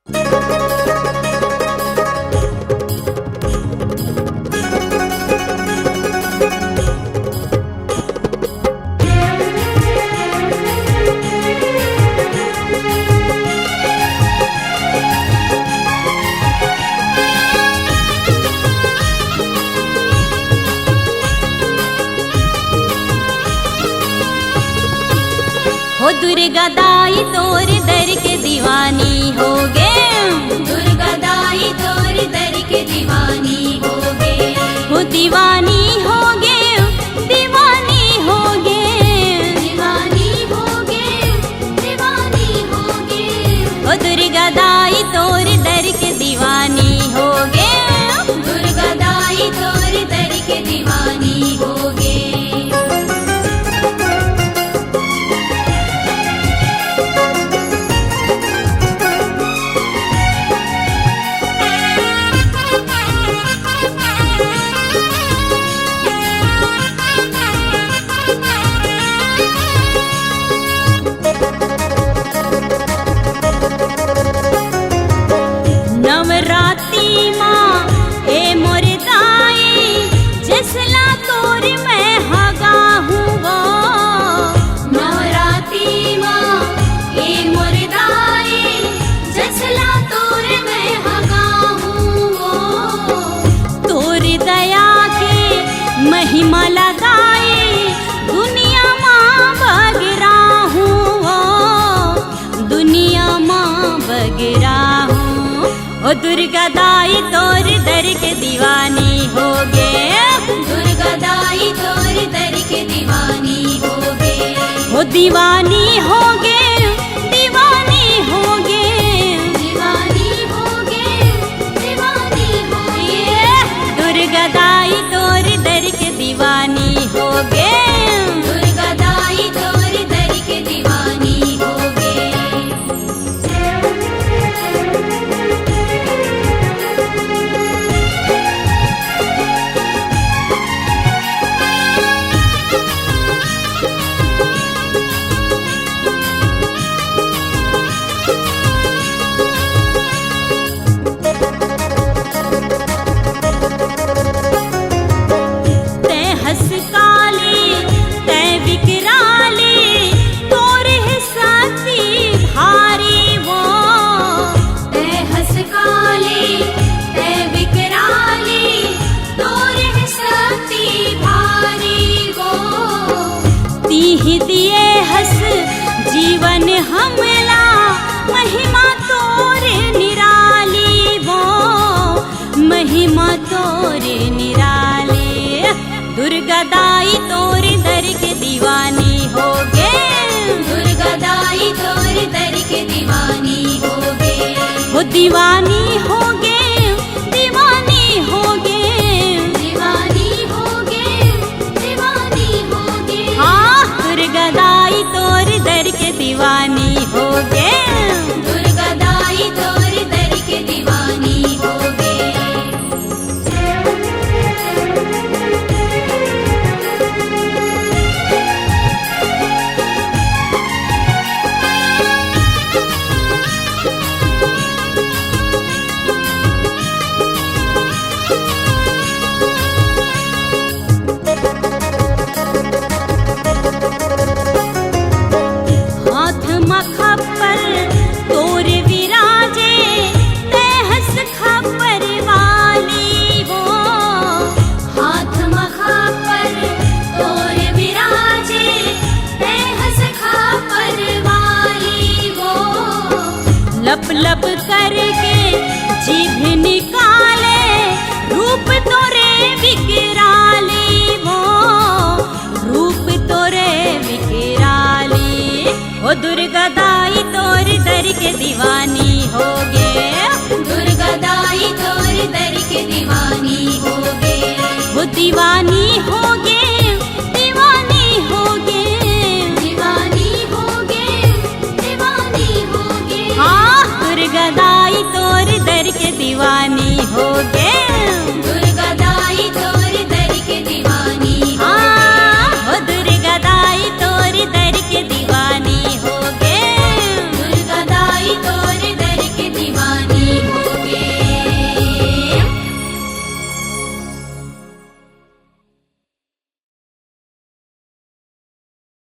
हो दुर्गा दाई तोर दर के दीवानी हो गे, दुर्गा दाई तोर दर के दीवानी हो गे, हो दीवानी हो गे, दीवानी हो गे, दीवानी हो गे, दीवानी हो गे, हो दुर्गा दाई तोर दर के दीवानी हो गे, दुर्गा दाई तोर दर के दीवानी हो गे। नवरात्रि माँ ए मोर दाई जसला तोर मैं हगा हूँ वो, नवरात्रि माँ ए मोर दाई जसला तोर मैं हगा हूँ वो, तोर दया के महिमा लगाए दुनिया माँ बगरा हूँ वो, दुनिया माँ बगरा हूँ। ओ दुर्गा दाई तोर दर के दीवानी हो गे, दुर्गा दाई तोर दर के दीवानी हो गे, हो दीवानी हो गे, दीवानी हो गे, दीवानी हो गे, दीवानी हो गे, दुर्गा दाई तोर दर के दीवानी हो गे, दुर्गा दाई तोर दर के दीवानी हो गे। दिए हस जीवन हमला महिमा तोर निराली वो, महिमा तोर निराली, दुर्गा दाई तोर दर के दीवानी हो गे, दुर्गा दाई तोर दर के दीवानी हो गे, हो दीवानी हो गे, दीवानी हो गे, दीवानी हो गे, दीवानी हो गे, हाँ दुर्गा दाई तोर दर के दीवानी हो गे, दुर्गा दाई तोर दर के दीवानी हो गे। हाथ मखपर तोर विराजे तहस खपर वाली वो, हाथ मखपर तोर विराजे तहस खपर वाली वो, लप लप करके जीभ निकाले रूप तोरे विकराली वो, रूप तोरे विकराली, ओ दुर्गा दाई तोर दर के दीवानी हो गे, दुर्गा दाई तोर दर के दीवानी हो गे, वो दीवानी हो गे,